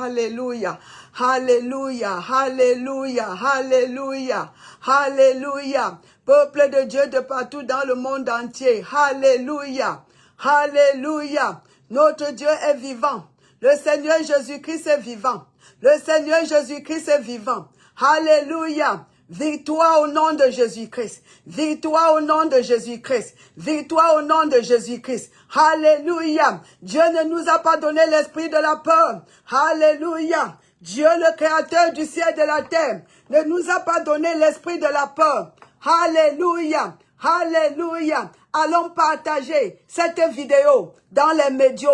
Alléluia, alléluia, alléluia, alléluia, alléluia. Peuple de Dieu de partout dans le monde entier, alléluia, alléluia. Notre Dieu est vivant. Le Seigneur Jésus-Christ est vivant. Le Seigneur Jésus-Christ est vivant. Alléluia. Victoire au nom de Jésus-Christ. Victoire au nom de Jésus-Christ. Victoire au nom de Jésus-Christ. Alléluia. Dieu ne nous a pas donné l'esprit de la peur. Alléluia. Dieu, le créateur du ciel et de la terre, ne nous a pas donné l'esprit de la peur. Alléluia. Alléluia. Allons partager cette vidéo dans les médias.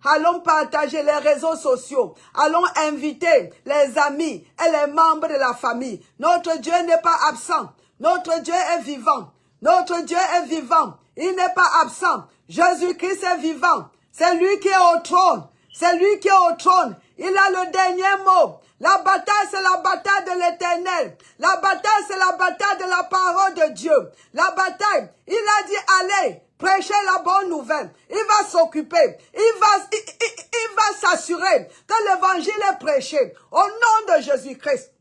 Allons partager les réseaux sociaux. Allons inviter les amis et les membres de la famille. Notre Dieu n'est pas absent. Notre Dieu est vivant. Notre Dieu est vivant. Il n'est pas absent. Jésus-Christ est vivant. C'est lui qui est au trône. C'est lui qui est au trône. Il a le dernier mot. La bataille, c'est la bataille de l'Éternel. La bataille, c'est la bataille de la parole de Dieu. La bataille, il a dit, allez, prêchez la bonne nouvelle. Il va s'occuper. Il va s'assurer que l'évangile est prêché. Au nom de Jésus-Christ.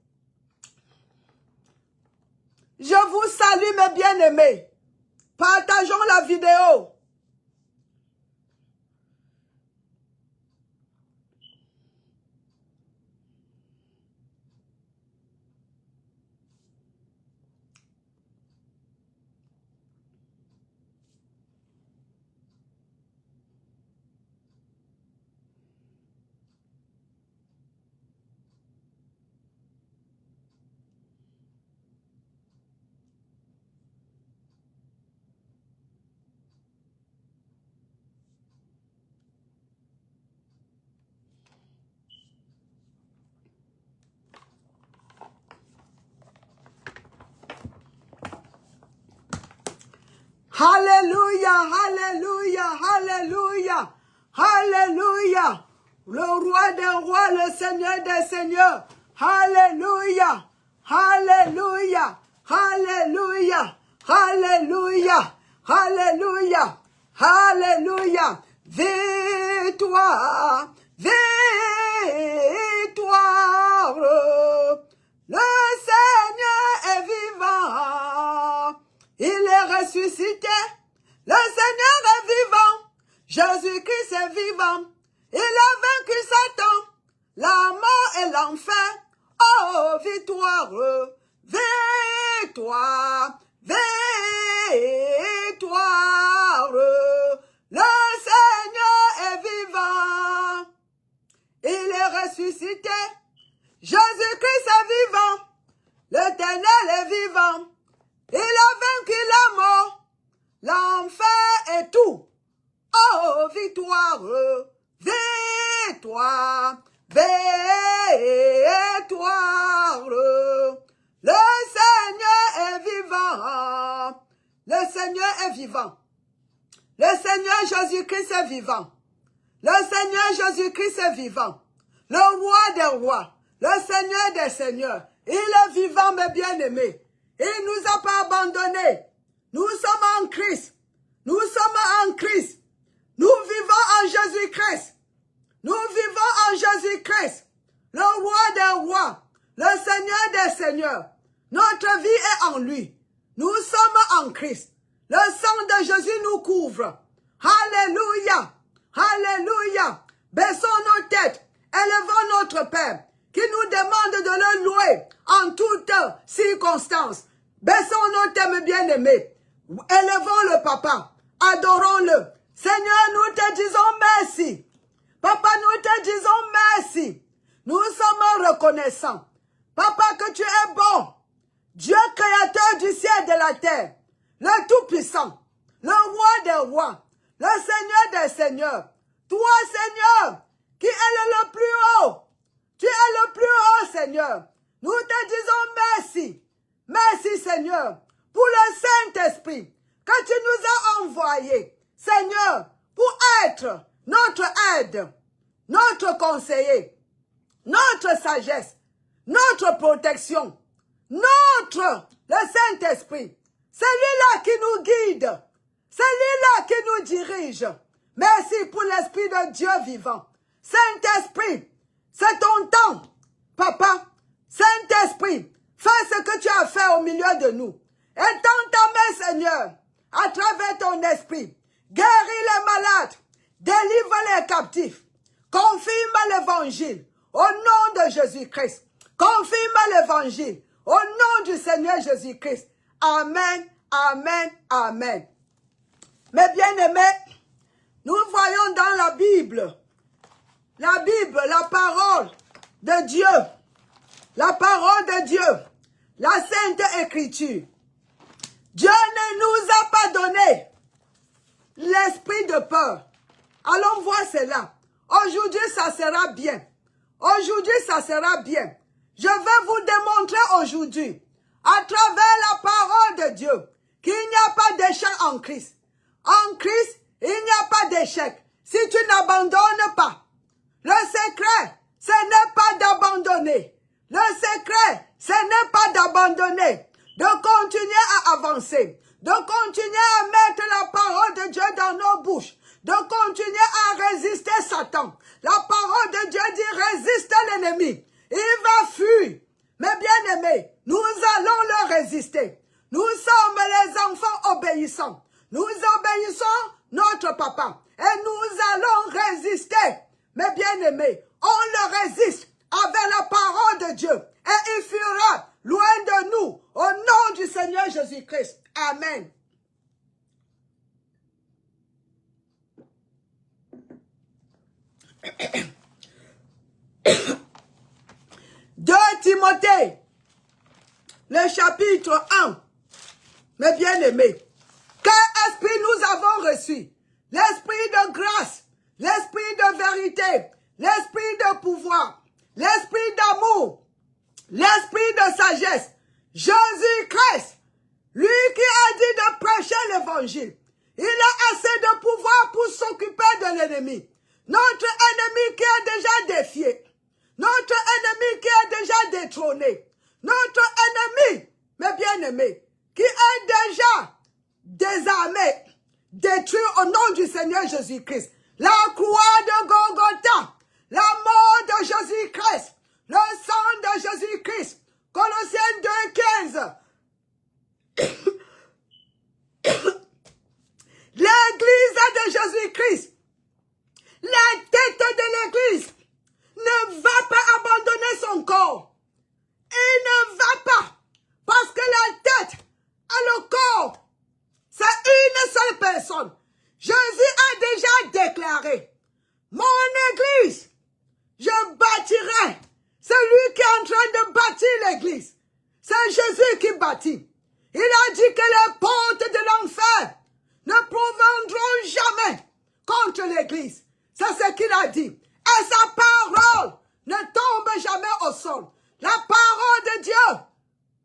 Je vous salue, mes bien-aimés. Partageons la vidéo. Alléluia, alléluia, alléluia, alléluia. Le roi des rois, le Seigneur des seigneurs. Alléluia, alléluia, alléluia, alléluia, alléluia, alléluia. Victoire, victoire. Le Seigneur est vivant. Il est ressuscité. Le Seigneur est vivant. Jésus-Christ est vivant. Il a vaincu Satan, la mort et l'enfer. Oh, victoire, victoire, victoire. Le Seigneur est vivant. Il est ressuscité. Jésus-Christ est vivant. L'Éternel est vivant. Il a vaincu la mort, l'enfer et tout. Oh, victoire, victoire, victoire. Le Seigneur est vivant. Le Seigneur est vivant. Le Seigneur Jésus-Christ est vivant. Le Seigneur Jésus-Christ est vivant. Le roi des rois, le Seigneur des seigneurs. Il est vivant, mes bien-aimés. Il ne nous a pas abandonnés. Nous sommes en Christ. Nous sommes en Christ. Nous vivons en Jésus-Christ. Nous vivons en Jésus-Christ. Le roi des rois. Le Seigneur des seigneurs. Notre vie est en lui. Nous sommes en Christ. Le sang de Jésus nous couvre. Alléluia. Alléluia. Baissons nos têtes. Élevons notre Père qui nous demande de le louer en toutes circonstances. Baissons nos thèmes bien-aimés. Élevons le Papa. Adorons-le. Seigneur, nous te disons merci. Papa, nous te disons merci. Nous sommes reconnaissants. Papa, que tu es bon. Dieu créateur du ciel et de la terre. Le Tout-Puissant. Le roi des rois. Le Seigneur des seigneurs. Toi, Seigneur, qui es le plus haut. Tu es le plus haut, Seigneur. Nous te disons merci. Merci, Seigneur, pour le Saint-Esprit que tu nous as envoyé, Seigneur, pour être notre aide, notre conseiller, notre sagesse, notre protection, le Saint-Esprit. C'est lui-là qui nous guide. C'est lui-là qui nous dirige. Merci pour l'Esprit de Dieu vivant. Saint-Esprit, C'est ton temps. Papa, Saint-Esprit, fais ce que tu as fait au milieu de nous. Étends ta main, Seigneur, à travers ton esprit. Guéris les malades, délivre les captifs. Confirme l'évangile au nom de Jésus-Christ. Confirme l'évangile au nom du Seigneur Jésus-Christ. Amen, amen, amen. Mes bien-aimés, nous voyons dans la Bible, la parole de Dieu, la parole de Dieu, la Sainte Écriture. Dieu ne nous a pas donné l'esprit de peur. Allons voir cela. Aujourd'hui, ça sera bien. Aujourd'hui, ça sera bien. Je vais vous démontrer aujourd'hui, à travers la parole de Dieu, qu'il n'y a pas d'échec en Christ. En Christ, il n'y a pas d'échec. Si tu n'abandonnes pas, le secret, ce n'est pas d'abandonner. Le secret, ce n'est pas d'abandonner. De continuer à avancer. De continuer à mettre la parole de Dieu dans nos bouches. De continuer à résister Satan. La parole de Dieu dit résiste l'ennemi. Il va fuir. Mais bien aimés, nous allons le résister. Nous sommes les enfants obéissants. Nous obéissons notre papa. Et nous allons résister. Mais bien aimés, on le résiste avec la parole de Dieu. Et il fuira loin de nous. Au nom du Seigneur Jésus-Christ. Amen. Deux Timothée, le chapitre 1. Mes bien-aimés, quel esprit nous avons reçu? L'esprit de grâce, l'esprit de vérité, l'esprit de pouvoir, l'esprit d'amour, l'esprit de sagesse. Jésus-Christ, lui qui a dit de prêcher l'évangile, il a assez de pouvoir pour s'occuper de l'ennemi. Notre ennemi qui est déjà défié. Notre ennemi qui est déjà détrôné. Notre ennemi, mes bien-aimés, qui est déjà désarmé, détruit au nom du Seigneur Jésus-Christ. La croix de Golgotha, la mort de Jésus-Christ, le sang de Jésus-Christ. Colossiens 2,15. L'église de Jésus-Christ, la tête de l'église, ne va pas abandonner son corps. Il ne va pas. Parce que la tête et le corps, c'est une seule personne. Jésus a déjà déclaré, mon église, je bâtirai. C'est lui qui est en train de bâtir l'église. C'est Jésus qui bâtit. Il a dit que les portes de l'enfer ne prévaudront jamais contre l'église. C'est ce qu'il a dit. Et sa parole ne tombe jamais au sol. La parole de Dieu,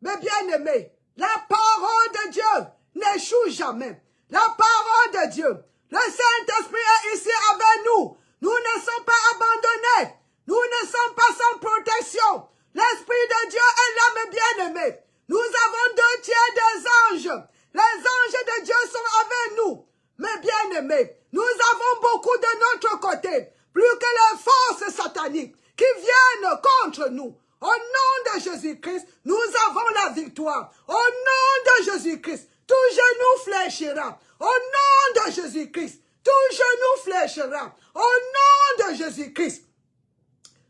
mes bien-aimés, la parole de Dieu n'échoue jamais. La parole de Dieu, le Saint-Esprit est ici avec nous. Nous ne sommes pas abandonnés. Nous ne sommes pas sans protection. L'Esprit de Dieu est là, mes bien-aimés. Nous avons 2 tiers des anges. Les anges de Dieu sont avec nous. Mes bien-aimés, nous avons beaucoup de notre côté. Plus que les forces sataniques qui viennent contre nous. Au nom de Jésus-Christ, nous avons la victoire. Au nom de Jésus-Christ, tout genou fléchira. Au nom de Jésus-Christ, tout genou fléchira. Au nom de Jésus-Christ,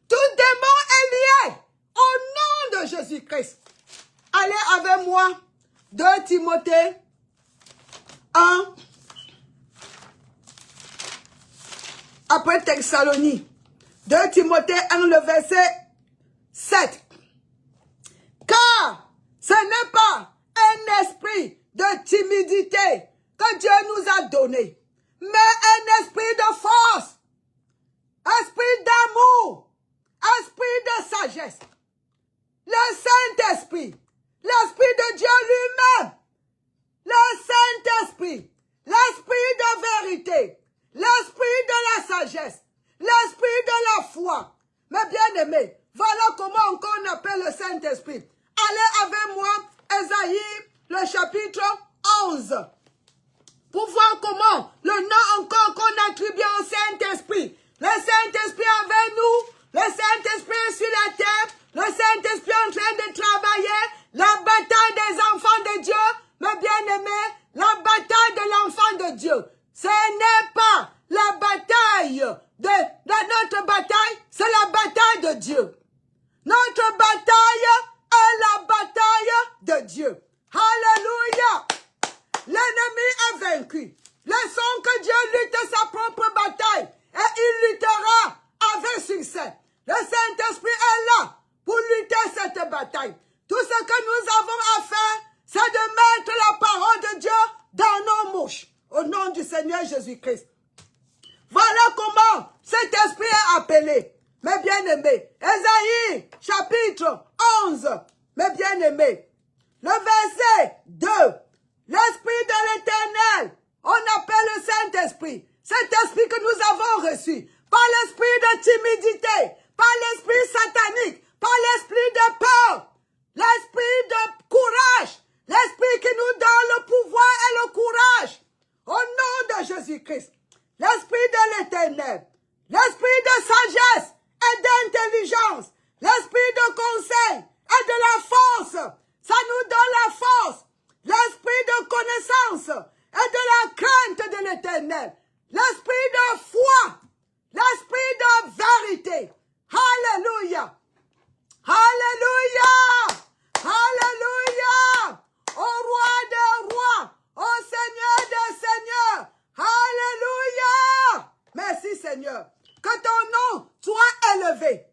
tout démon est lié. Au nom de Jésus-Christ. Allez avec moi, 2 Timothée 1. Après Thessalonique, 2 Timothée 1, le verset 7. Car ce n'est pas un esprit de timidité que Dieu nous a donné, mais un esprit de force, esprit d'amour, esprit de sagesse. Le Saint-Esprit, l'Esprit de Dieu lui-même, le Saint-Esprit, l'Esprit de vérité, l'Esprit de la sagesse, l'Esprit de la foi. Mes bien-aimés, voilà comment on appelle le Saint-Esprit. Allez avec moi, Ésaïe, le chapitre 11. Pour voir comment le nom encore qu'on attribue au Saint-Esprit. Le Saint-Esprit avec nous, Le Saint-Esprit est sur la terre. Le Saint-Esprit est en train de travailler. La bataille des enfants de Dieu, mes bien-aimés, la bataille de l'enfant de Dieu. Ce n'est pas la bataille notre bataille, c'est la bataille de Dieu. Notre bataille est la bataille de Dieu. Alléluia. L'ennemi est vaincu. Laissons que Dieu lutte sa propre bataille et il luttera avec succès. Le Saint-Esprit est là pour lutter cette bataille. Tout ce que nous avons à faire, c'est de mettre la parole de Dieu dans nos mouches. Au nom du Seigneur Jésus-Christ. Voilà comment cet esprit est appelé. Mes bien-aimés. Ésaïe, chapitre 11. Mes bien-aimés. Le verset 2. L'esprit de l'Éternel. On appelle le Saint-Esprit. Cet esprit que nous avons reçu. Par l'esprit de timidité. Par l'esprit satanique. Par l'esprit de peur. L'esprit de courage. L'esprit qui nous donne le pouvoir et le courage. Au nom de Jésus-Christ. L'esprit de l'Éternel. L'esprit de sagesse et d'intelligence. L'esprit de conseil et de la force. Ça nous donne la force. L'esprit de connaissance et de la crainte de l'Éternel. L'esprit de foi. L'esprit de vérité. Alléluia. Alléluia. Alléluia. Au roi des rois. Au Seigneur des seigneurs. Alléluia. Merci Seigneur. Que ton nom soit élevé.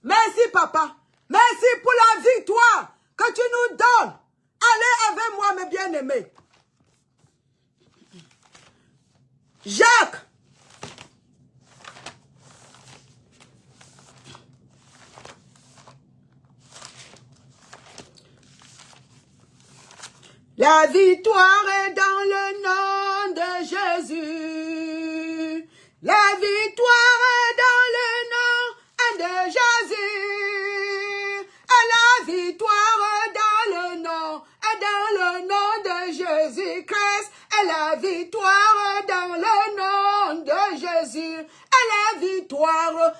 Merci Papa. Merci pour la victoire que tu nous donnes. Allez avec moi mes bien-aimés. Jacques. La victoire est dans le nom de Jésus. La victoire est dans le nom de Jésus. Et la victoire est dans le nom de Jésus-Christ. Et la victoire est dans le nom de Jésus. Et la victoire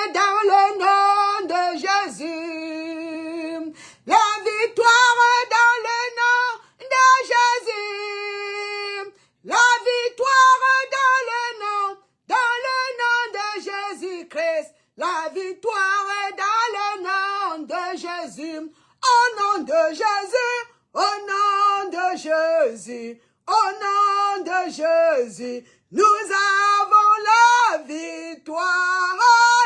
est dans le nom de Jésus. La victoire est dans le nom de Jésus. La victoire est dans le nom de Jésus-Christ. La victoire est dans le nom de Jésus. Au nom de Jésus, au nom de Jésus, au nom de Jésus, nous avons la victoire.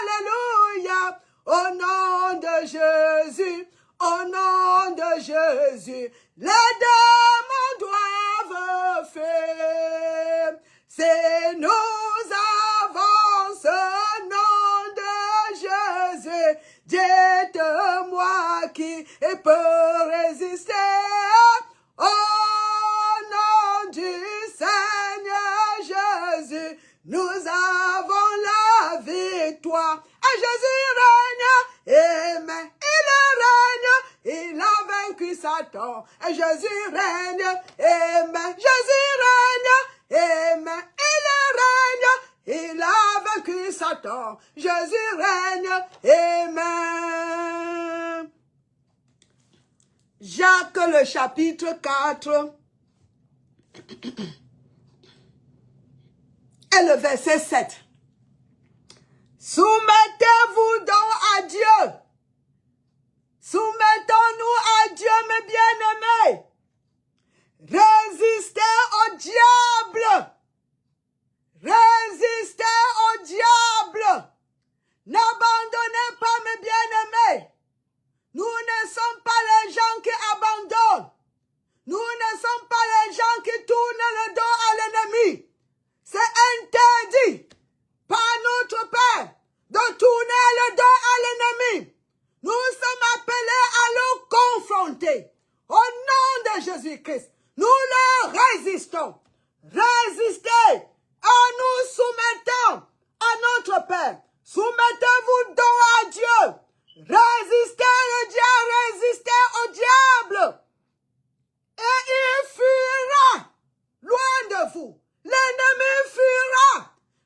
Alléluia. Au nom de Jésus. Au nom de Jésus, les démons doivent faire. C'est nous avons ce nom de Jésus. Dites-moi qui peut résister au nom du Seigneur Jésus. Nous avons la victoire. Et Jésus règne. Amen. Il a vaincu Satan. Et Jésus règne. Amen. Jésus règne. Amen. Il a vaincu Satan. Jésus règne. Amen. Jacques le chapitre 4. Et le verset 7. Soumettez-vous donc à Dieu. Soumettons-nous à Dieu, mes bien-aimés. Résistez au diable. Résistez au diable. N'abandonnez pas, mes bien-aimés. Nous ne sommes pas les gens qui abandonnent. Nous ne sommes pas les gens qui tournent le dos à l'ennemi. C'est interdit par notre Père de tourner le dos à l'ennemi. Nous sommes appelés à le confronter. Au nom de Jésus-Christ, nous le résistons. Résistez en nous soumettant à notre Père. Soumettez-vous donc à Dieu. Résistez le diable, résistez au diable. Et il fuira loin de vous. L'ennemi fuira.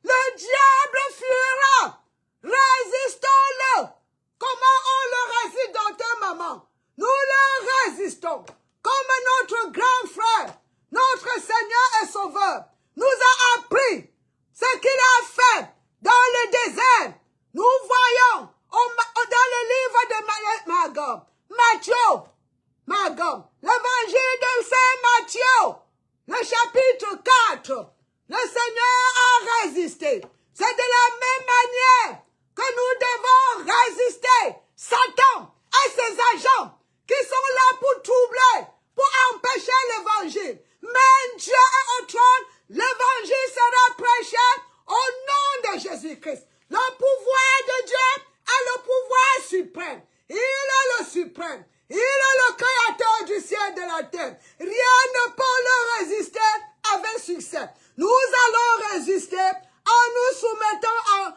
Le diable fuira. suprême. Il est le créateur du ciel et de la terre. Rien ne peut le résister avec succès. Nous allons résister en nous soumettant à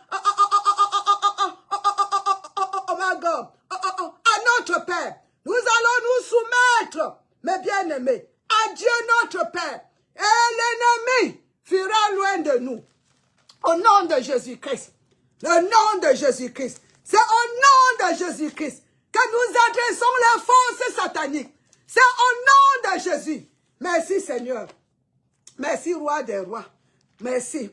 notre Père. Nous allons nous soumettre, mes bien-aimés, à Dieu notre Père. Et l'ennemi fuira loin de nous. Au nom de Jésus-Christ. Le nom de Jésus-Christ. C'est au nom de Jésus-Christ que nous adressons les forces sataniques. C'est au nom de Jésus. Merci Seigneur. Merci Roi des Rois. Merci.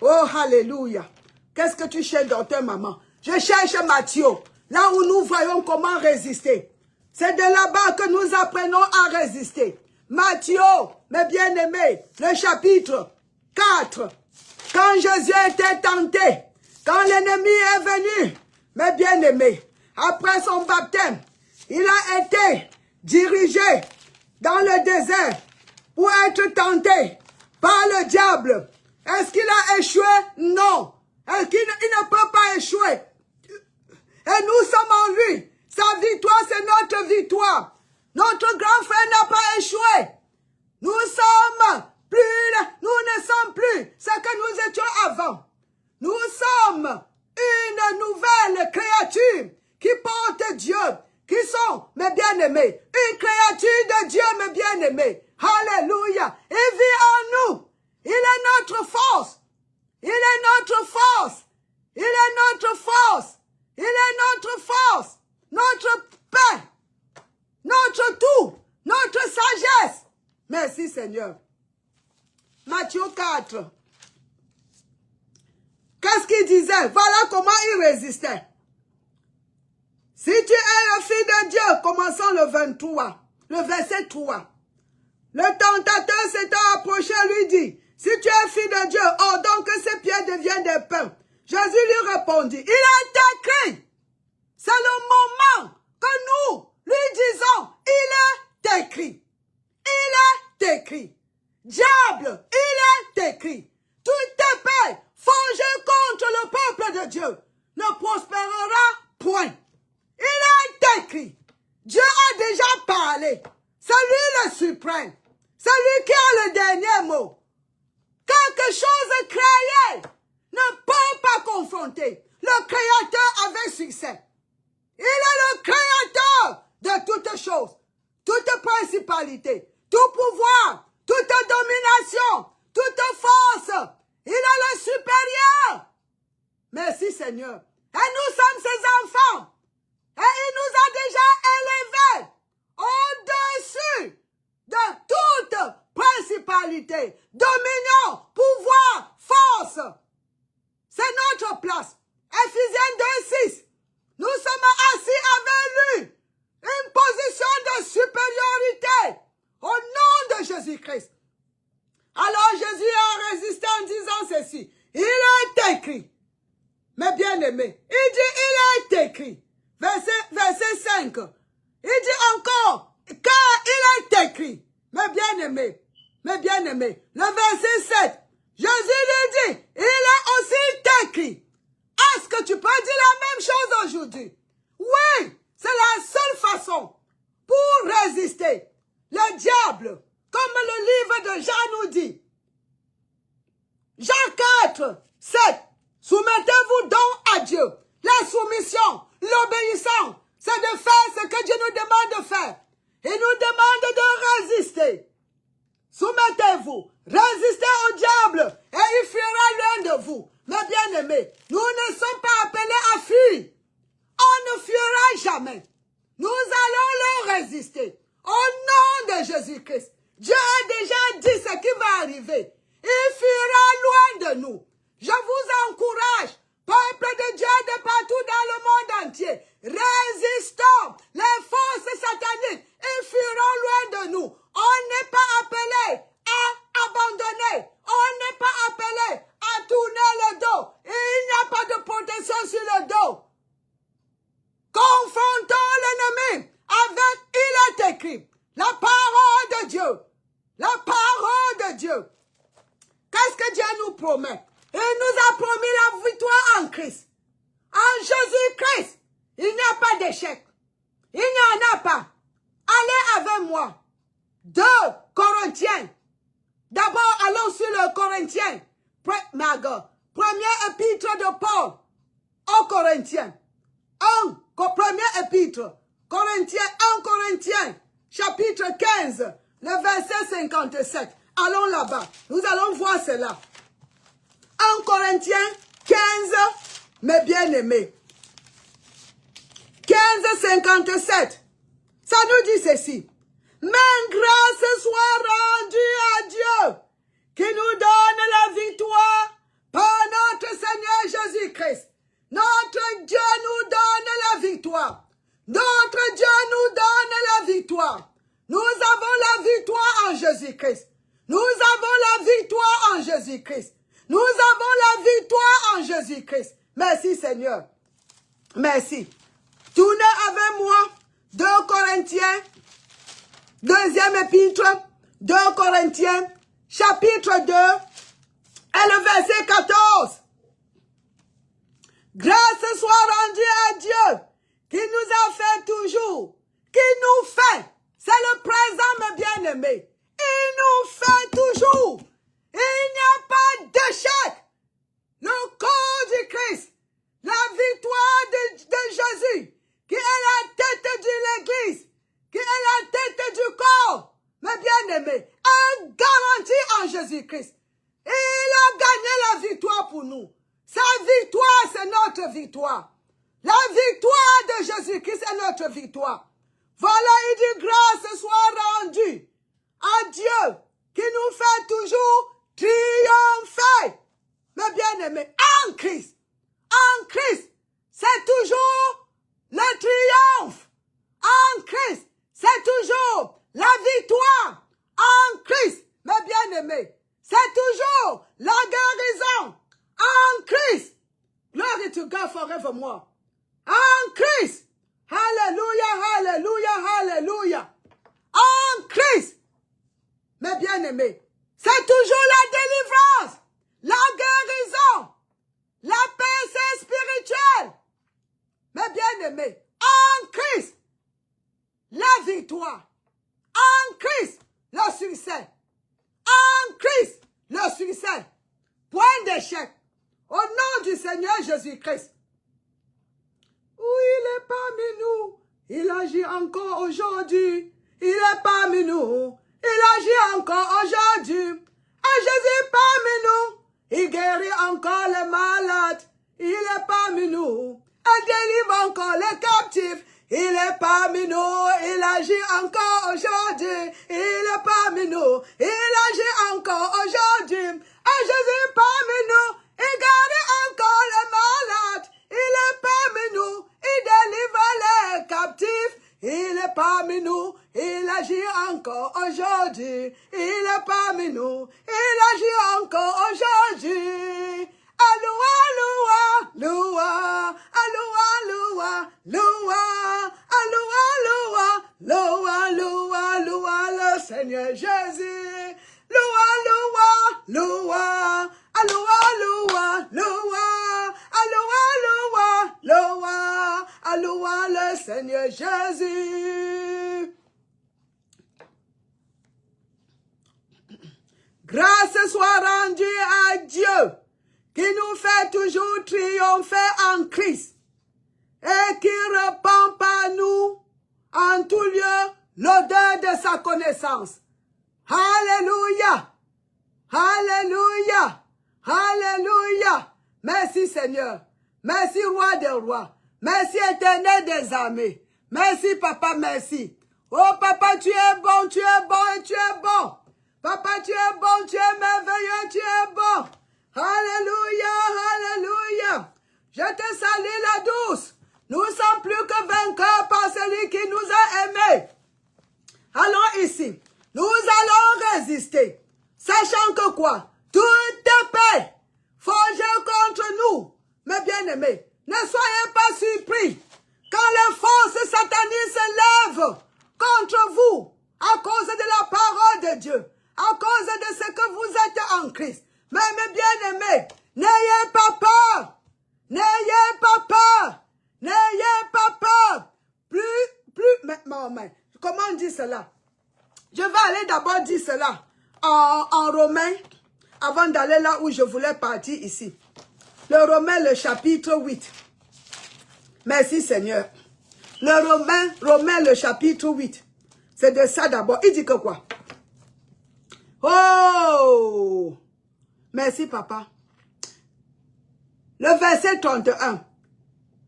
Oh, alléluia. Qu'est-ce que tu cherches dans ta maman? Je cherche Matthieu. Là où nous voyons comment résister. C'est de là-bas que nous apprenons à résister. Matthieu, mes bien-aimés, le chapitre 4. Quand Jésus était tenté, quand l'ennemi est venu, mes bien-aimés, après son baptême, il a été dirigé dans le désert pour être tenté par le diable. Est-ce qu'il a échoué? Non. Est-ce qu'il ne peut pas échouer? Et nous sommes en lui. Sa victoire, c'est notre victoire. Notre grand frère n'a pas échoué. Nous ne sommes plus ce que nous étions avant. Nous sommes une nouvelle créature qui porte Dieu, qui sont mes bien-aimés. Une créature de Dieu, mes bien-aimés. Alléluia. Il vit en nous. Il est notre force. Il est notre force. Il est notre force. Il est notre force. Notre paix. Notre tout. Notre sagesse. Merci Seigneur. Matthieu 4. Qu'est-ce qu'il disait? Voilà comment il résistait. Si tu es le fils de Dieu, commençons le 23, le verset 3. Le tentateur s'étant approché lui dit, si tu es fils de Dieu, ordonne que ces pierres deviennent des pains. Jésus lui répondit, il est écrit. C'est le moment que nous lui disons, il est écrit. Il est écrit. Diable, il est écrit. Toute épée forgée contre le peuple de Dieu ne prospérera point. Il est écrit. Dieu a déjà parlé. C'est lui le suprême. C'est lui qui a le dernier mot. Quelque chose créé ne peut pas confronter le Créateur avec succès. Il est le Créateur de toutes choses, toute principalité, tout pouvoir, toute domination, toute force. Il est le supérieur. Merci Seigneur. Et nous sommes ses enfants. Et il nous a déjà élevés au-dessus de toute principalité, dominion, pouvoir, force. C'est notre place. Ephésiens 2:6. Nous sommes assis avec lui. Une position de supériorité au nom de Jésus-Christ. Alors Jésus a résisté en disant ceci. Il est écrit. Mes bien-aimés, il dit il est écrit. Verset 5. Il dit encore, car il est écrit. Mes bien-aimés, le verset 7. Jésus lui dit, il est aussi écrit. Est-ce que tu peux dire la même chose aujourd'hui? Oui, c'est la seule façon pour résister. Le diable, comme le livre de Jean nous dit. Jean 4, 7. Soumettez-vous donc à Dieu. La soumission, l'obéissance, c'est de faire ce que Dieu nous demande de faire. Il nous demande de résister. Soumettez-vous, résistez au diable et il fuira loin de vous. Mes bien-aimés, nous ne sommes pas appelés à fuir. On ne fuira jamais. Nous allons leur résister. Au nom de Jésus-Christ. Dieu a déjà dit ce qui va arriver. Il fuira loin de nous. Je vous encourage, peuple de Dieu de partout dans le monde entier. Résistons les forces sataniques. Ils fuiront loin de nous. On n'est pas appelé à abandonner. On n'est pas appelé à tourner le dos. Il n'y a pas de protection sur le dos. Confrontons l'ennemi avec, il est écrit, la parole de Dieu. La parole de Dieu. Qu'est-ce que Dieu nous promet? Il nous a promis la victoire en Christ. En Jésus-Christ, il n'y a pas d'échec. Il n'y en a pas. Allez avec moi. 2 Corinthiens. D'abord, allons sur le Corinthien. Premier épître de Paul aux Corinthiens. Premier épître. Corinthiens, 1 Corinthiens, chapitre 15, le verset 57. Allons là-bas. Nous allons voir cela. 1 Corinthiens 15, mes bien-aimés. 15, 57. Ça nous dit ceci. Mais grâce soit rendue à Dieu qui nous donne la victoire par notre Seigneur Jésus-Christ. Notre Dieu nous donne la victoire. Notre Dieu nous donne la victoire. Nous avons la victoire en Jésus-Christ. Nous avons la victoire en Jésus-Christ. Nous avons la victoire en Jésus-Christ. Merci Seigneur. Merci. Tournez avec moi 2 Corinthiens, deuxième épître, 2 Corinthiens, chapitre 2, et le verset 14. Grâce soit rendue à Dieu, qui nous a fait toujours, qui nous fait, c'est le présent, mes bien-aimés, il nous fait toujours. Il n'y a pas d'échec. Le corps du Christ, la victoire de Jésus, qui est la tête de l'Église, qui est la tête du corps, mes bien-aimés, est garantie en Jésus-Christ. Il a gagné la victoire pour nous. Sa victoire, c'est notre victoire. La victoire de Jésus-Christ est notre victoire. Voilà, il dit, grâce soit rendue à Dieu, qui nous fait toujours triompher. Mes bien-aimés, en Christ, c'est toujours le triomphe. En Christ, c'est toujours la victoire. En Christ, mes bien-aimés, c'est toujours la guérison. En Christ, glory to God forevermore. En Christ, hallelujah, hallelujah, hallelujah. En Christ, mes bien-aimés, c'est toujours la délivrance, la guérison, la paix c'est spirituelle. Mes bien-aimés, en Christ, la victoire. En Christ, le succès. En Christ, le succès. Point d'échec. Au nom du Seigneur Jésus-Christ. Oui, il est parmi nous. Il agit encore aujourd'hui. Il est parmi nous. Il agit encore aujourd'hui. Et Jésus est parmi nous. Il guérit encore les malades. Il est parmi nous. Il délivre encore les captifs. Il est parmi nous. Il agit encore aujourd'hui. Il est parmi nous. Il agit encore aujourd'hui. Et Jésus est parmi nous. Il guérit encore les malades. Il est parmi nous. Il délivre les captifs. Il est parmi nous. Il agit encore aujourd'hui. Il est parmi nous. Il agit encore aujourd'hui. Alloua, alloua, loua. Alloua, alloua, loua. Alloua, alloua, loua, loua, loua, le Seigneur Jésus. Loua, loua, loua. Alloua, alloua, loua. Alloua, alloua, loua. Alloua, le Seigneur Jésus. Grâce soit rendue à Dieu, qui nous fait toujours triompher en Christ, et qui répand par nous en tout lieu l'odeur de sa connaissance. Alléluia! Alléluia! Alléluia! Merci Seigneur. Merci Roi des rois. Merci Éternel des armées. Merci Papa, merci. Oh Papa, tu es bon et tu es bon. Papa, tu es bon, tu es merveilleux, tu es bon. Alléluia, alléluia. Je te salue la douce. Nous sommes plus que vainqueurs par celui qui nous a aimés. Allons ici. Nous allons résister. Sachant que quoi? Toute paix forgée contre nous. Mes bien-aimés, ne soyez pas surpris quand les forces sataniques se lèvent contre vous à cause de la parole de Dieu, à cause de ce que vous êtes en Christ. Mais mes bien-aimés, n'ayez pas peur. N'ayez pas peur. N'ayez pas peur. Plus Romains. Comment on dit cela? Je vais aller d'abord dire cela en Romains, avant d'aller là où je voulais partir ici. Le Romain, le chapitre 8. Merci Seigneur. Le Romain, le chapitre 8. C'est de ça d'abord. Il dit que quoi? Oh! Merci papa. Le verset 31.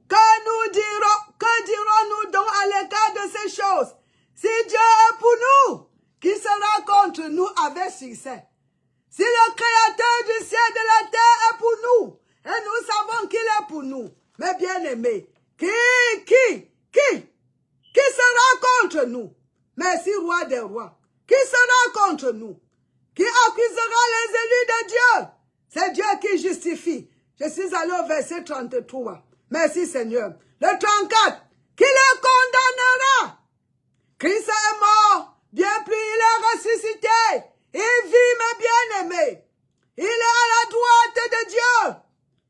Que dirons-nous donc à l'égard de ces choses? Si Dieu est pour nous, qui sera contre nous avec succès? Si le Créateur du ciel et de la terre est pour nous, et nous savons qu'il est pour nous, mes bien-aimés, qui sera contre nous? Merci, roi des rois. Qui sera contre nous? Qui accusera les élus de Dieu? C'est Dieu qui justifie. Je suis allé au verset 33. Merci Seigneur. Le 34. Qui les condamnera? Christ est mort. Bien plus, il est ressuscité. Il vit, mes bien-aimés. Il est à la droite de Dieu.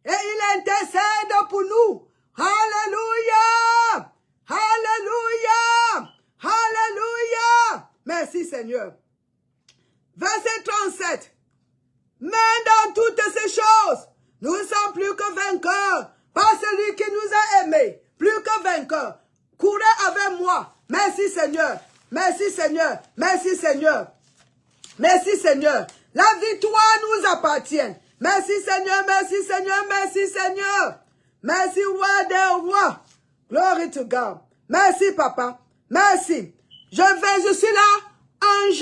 Et il intercède pour nous. Alléluia. Alléluia. Alléluia. Merci Seigneur. Verset 37. Mais dans toutes ces choses, nous ne sommes plus que vainqueurs par celui qui nous a aimés. Plus que vainqueurs. Courez avec moi. Merci Seigneur. Merci Seigneur. Merci Seigneur. Merci Seigneur. La victoire nous appartient. Merci Seigneur. Merci Seigneur. Merci Seigneur. Merci roi des rois. Glory to God. Merci papa. Merci. Je suis là en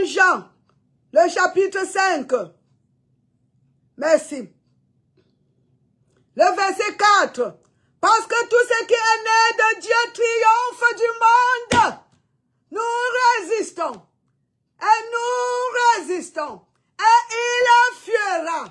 Jean. Le chapitre 5. Merci. Le verset 4. Parce que tout ce qui est né de Dieu triomphe du monde. Nous résistons. Et nous résistons. Et il fuira.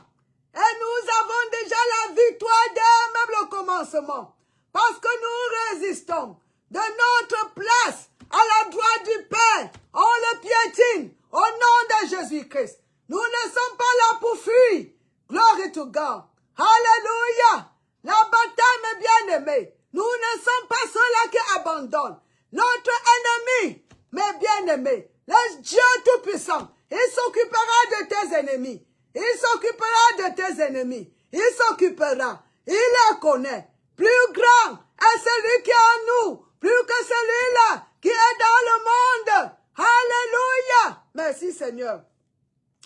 Et nous avons déjà la victoire dès même le commencement. Parce que nous résistons. De notre place à la droite du Père, on le piétine au nom de Jésus-Christ. Nous ne sommes pas là pour fuir. Glory to God. Alléluia. La bataille, mes bien-aimés. Nous ne sommes pas ceux-là qui abandonnent. Notre ennemi, mes bien-aimés, le Dieu Tout-Puissant, il s'occupera de tes ennemis. Il s'occupera de tes ennemis. Il s'occupera. Il les connaît. Plus grand est celui qui est en nous, plus que celui-là qui est dans le monde. Alléluia. Merci Seigneur.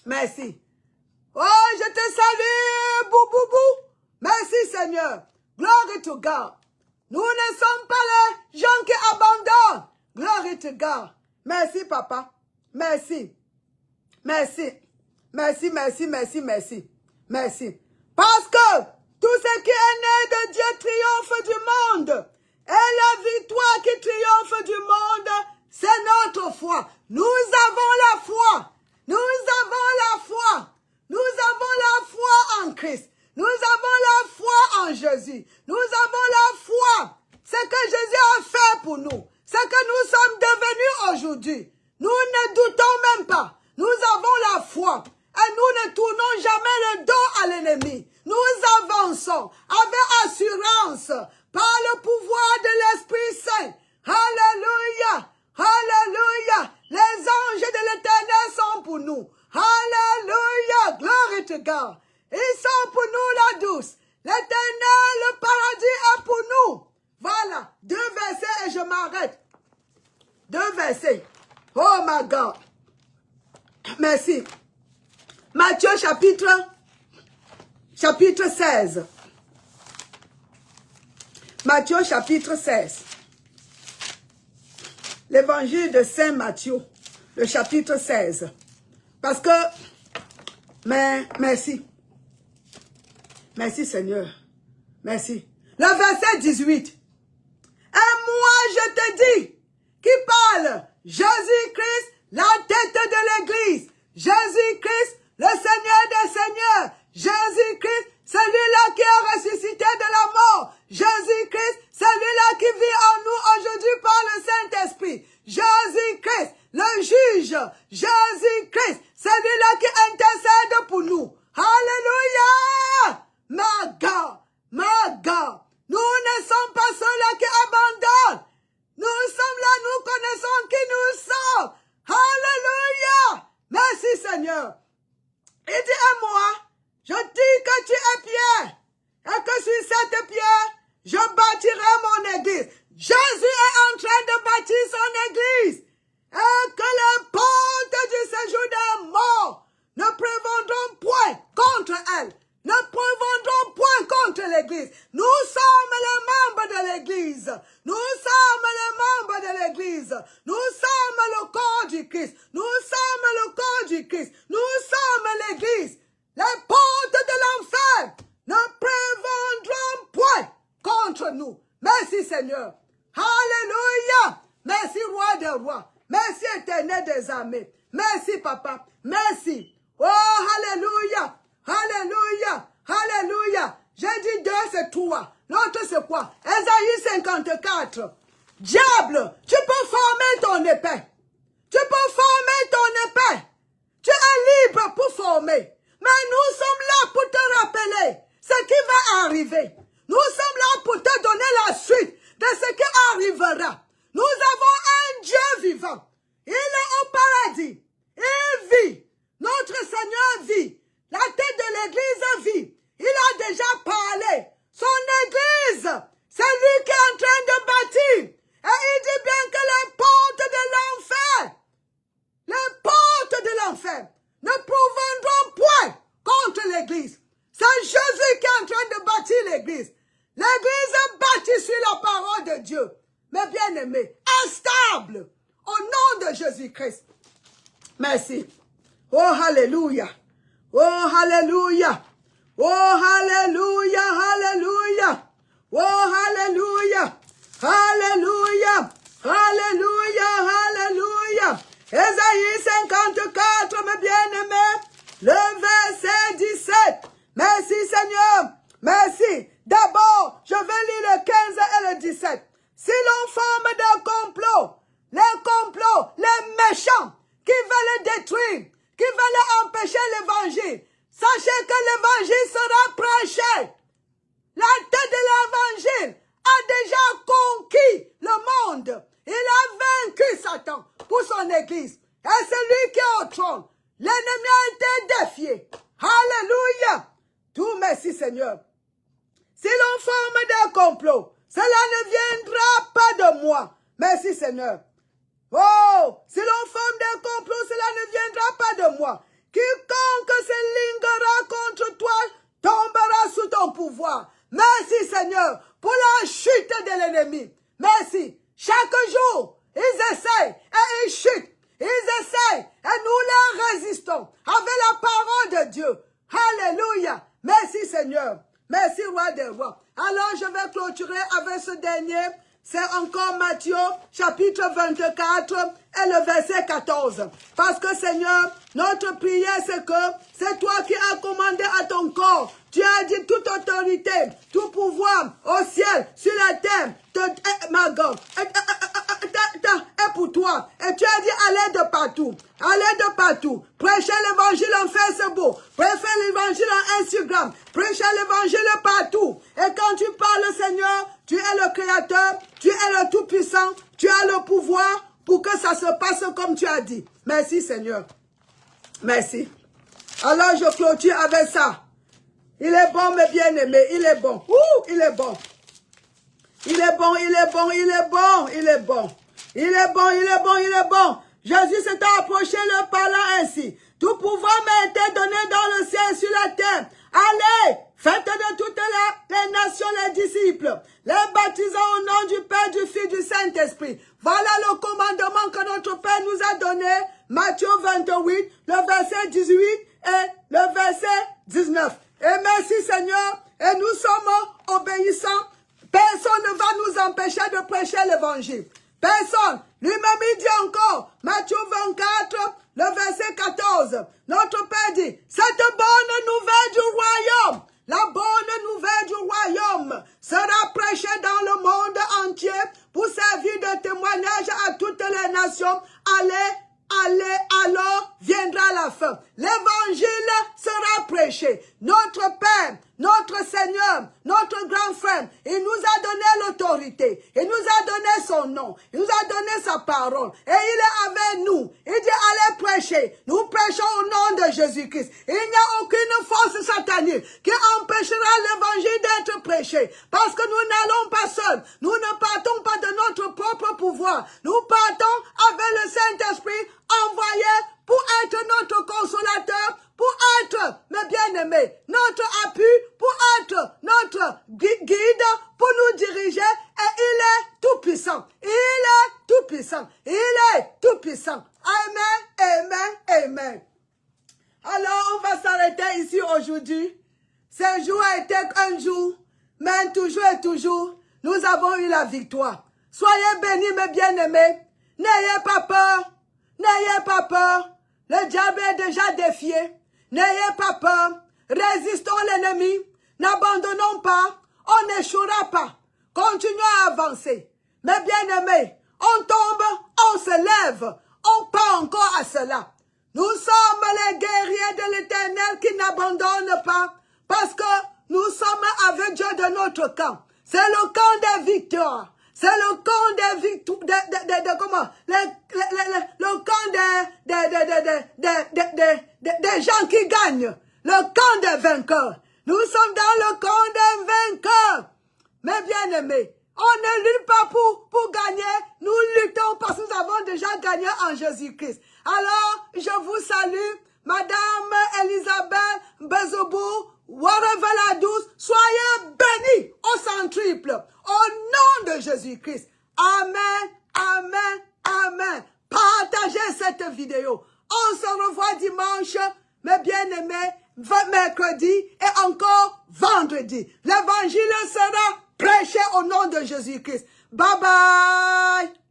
Merci. Oh, je te salue, bou. Merci Seigneur. Glory to God. Nous ne sommes pas les gens qui abandonnent. Glory to God. Merci papa. Merci. Merci. Merci, merci, merci, merci. Merci. Parce que tout ce qui est né de Dieu triomphe du monde. Et la victoire qui triomphe du monde, c'est notre foi. Nous avons la foi. Nous avons la foi. Nous avons la foi en Christ. Nous avons la foi en Jésus. Nous avons la foi. Ce que Jésus a fait pour nous. Ce que nous sommes devenus aujourd'hui. Nous ne doutons même pas. Nous avons la foi. Et nous ne tournons jamais le dos à l'ennemi. Nous avançons avec assurance par le pouvoir de l'Esprit Saint. Alléluia. Alléluia. Les anges de l'Éternel sont pour nous. Alléluia. Glory to God. Ils sont pour nous la douce. L'Éternel, le paradis est pour nous. Voilà. 2 versets et je m'arrête. 2 versets. Oh my God. Merci. Matthieu chapitre 16. Matthieu chapitre 16. L'évangile de Saint Matthieu, le chapitre 16. Parce que, merci. Merci Seigneur. Merci. Le verset 18. Et moi je te dis, qui parle, Jésus-Christ, la tête de l'Église. Jésus-Christ, le Seigneur des Seigneurs. Jésus-Christ, celui-là qui est ressuscité de la mort. Jésus-Christ, celui-là qui vit en nous aujourd'hui par le Saint-Esprit. Jésus-Christ, le juge. Jésus-Christ, celui-là qui intercède pour nous. Alléluia! My God, my God. Nous ne sommes pas ceux-là qui abandonnent. Nous sommes les membres de l'église. Nous sommes les membres de l'église. Nous sommes le corps du Christ. Nous sommes le corps du Christ. Nous sommes l'église. Les portes de l'enfer ne prévaudront point contre nous. Merci Seigneur. Alléluia. Merci roi des rois. Merci éternel des armées. Merci papa. Merci. Oh, alléluia. Alléluia. Alléluia. J'ai dit 2, c'est 3. L'autre, c'est quoi? Ésaïe 54. Diable, tu peux former ton épée. Tu peux former ton épée. Tu es libre pour former. Mais nous sommes là pour te rappeler ce qui va arriver. Nous sommes là pour te donner la suite de ce qui arrivera. Nous avons un Dieu vivant. Il est au paradis. Il vit. Notre Seigneur vit. La tête de l'église vit. Il a déjà parlé. Son église, c'est lui qui est en train de bâtir. Et il dit bien que les portes de l'enfer ne prévaudront point contre l'église. C'est Jésus qui est en train de bâtir l'église. L'église est bâtie sur la parole de Dieu. Mais bien aimé, instable, au nom de Jésus-Christ. Merci. Oh, alléluia. Oh, alléluia. Oh, alléluia, alléluia. Oh, alléluia. Alléluia. Alléluia, alléluia. Ésaïe 54, mes bien-aimés, le verset 17. Merci Seigneur. Merci. D'abord, je vais lire le 15 et le 17. Si l'on forme des complots, les méchants qui veulent détruire, qui veulent empêcher l'évangile, sachez que l'évangile sera prêché. La tête de l'évangile a déjà conquis le monde. Il a vaincu Satan pour son église. Et c'est lui qui est au trône. L'ennemi a été défié. Alléluia. Tout merci Seigneur. Si l'on forme des complots, cela ne viendra pas de moi. Merci Seigneur. Oh, si l'on forme des complots, cela ne viendra pas de moi. Quiconque se liguera contre toi tombera sous ton pouvoir. Merci Seigneur pour la chute de l'ennemi. Merci. Chaque jour, ils essayent et ils chutent. Ils essayent et nous leur résistons avec la parole de Dieu. Alléluia. Merci Seigneur. Merci roi des rois. Alors je vais clôturer avec ce dernier. C'est encore Matthieu chapitre 24 et le verset 14. Parce que Seigneur, notre prière c'est que c'est toi qui as commandé à ton corps. Tu as dit toute autorité, tout pouvoir au ciel, sur la terre, ma God, est pour toi. Et tu as dit allez de partout. Allez de partout. Prêchez l'évangile en Facebook. Prêchez l'évangile en Instagram. Prêchez l'évangile partout. Et quand tu parles, Seigneur, tu es le Créateur, tu es le Tout-Puissant, tu as le pouvoir pour que ça se passe comme tu as dit. Merci, Seigneur. Merci. Alors, je clôture avec ça. Il est bon, mes bien-aimés. Il est bon. Il est bon. Il est bon, il est bon, il est bon, il est bon. Il est bon, il est bon, il est bon. Jésus s'est approché, leur parlant ainsi. Tout pouvoir m'a été donné dans le ciel et sur la terre. Allez, faites de toutes les nations les disciples, les baptisant au nom du Père, du Fils, du Saint-Esprit. Voilà le commandement que notre Père nous a donné. Matthieu 28, le verset 18 et le verset 19. Et merci Seigneur, et nous sommes obéissants. Personne ne va nous empêcher de prêcher l'évangile. Personne. Lui-même il dit encore, Matthieu 24, le verset 14. Notre Père dit, cette bonne nouvelle du royaume, la bonne nouvelle du royaume sera prêchée dans le monde entier pour servir de témoignage à toutes les nations. Allez, alors viendra la fin. L'évangile sera prêché. Notre Père, notre Seigneur, notre grand frère, il nous a donné l'autorité. Il nous a donné son nom. Il nous a donné sa parole. Et il est avec nous. Il dit allez prêcher. Nous prêchons au nom de Jésus-Christ. Il n'y a aucune force satanique qui empêchera l'évangile d'être prêché. Parce que nous n'allons pas seuls. Nous ne partons pas de notre propre pouvoir. Nous partons avec le Saint-Esprit envoyé pour être notre consolateur, pour être, mes bien-aimés, notre appui, pour être notre guide, pour nous diriger. Et il est tout puissant. Il est tout puissant. Il est tout puissant. Amen, amen, amen. Alors, on va s'arrêter ici aujourd'hui. Ce jour a été un jour, mais toujours et toujours, nous avons eu la victoire. Soyez bénis, mes bien-aimés. N'ayez pas peur. N'ayez pas peur. Le diable est déjà défié. N'ayez pas peur. Résistons l'ennemi. N'abandonnons pas. On n'échouera pas. Continuons à avancer. Mes bien-aimés, on tombe, on se lève. On part encore à cela. Nous sommes les guerriers de l'Éternel qui n'abandonnent pas. Parce que nous sommes avec Dieu de notre camp. C'est le camp des victoires. C'est le camp des victoires, comment? Le camp des gens qui gagnent. Le camp des vainqueurs. Nous sommes dans le camp des vainqueurs. Mes bien-aimés, on ne lutte pas pour gagner. Nous luttons parce que nous avons déjà gagné en Jésus-Christ. Alors, je vous salue, Madame Elisabeth Bezobou, Wareva la douce, soyez bénis au centuple, au nom de Jésus-Christ. Amen, amen, amen. Partagez cette vidéo. On se revoit dimanche, mes bien-aimés, mercredi et encore vendredi. L'évangile sera prêché au nom de Jésus-Christ. Bye bye.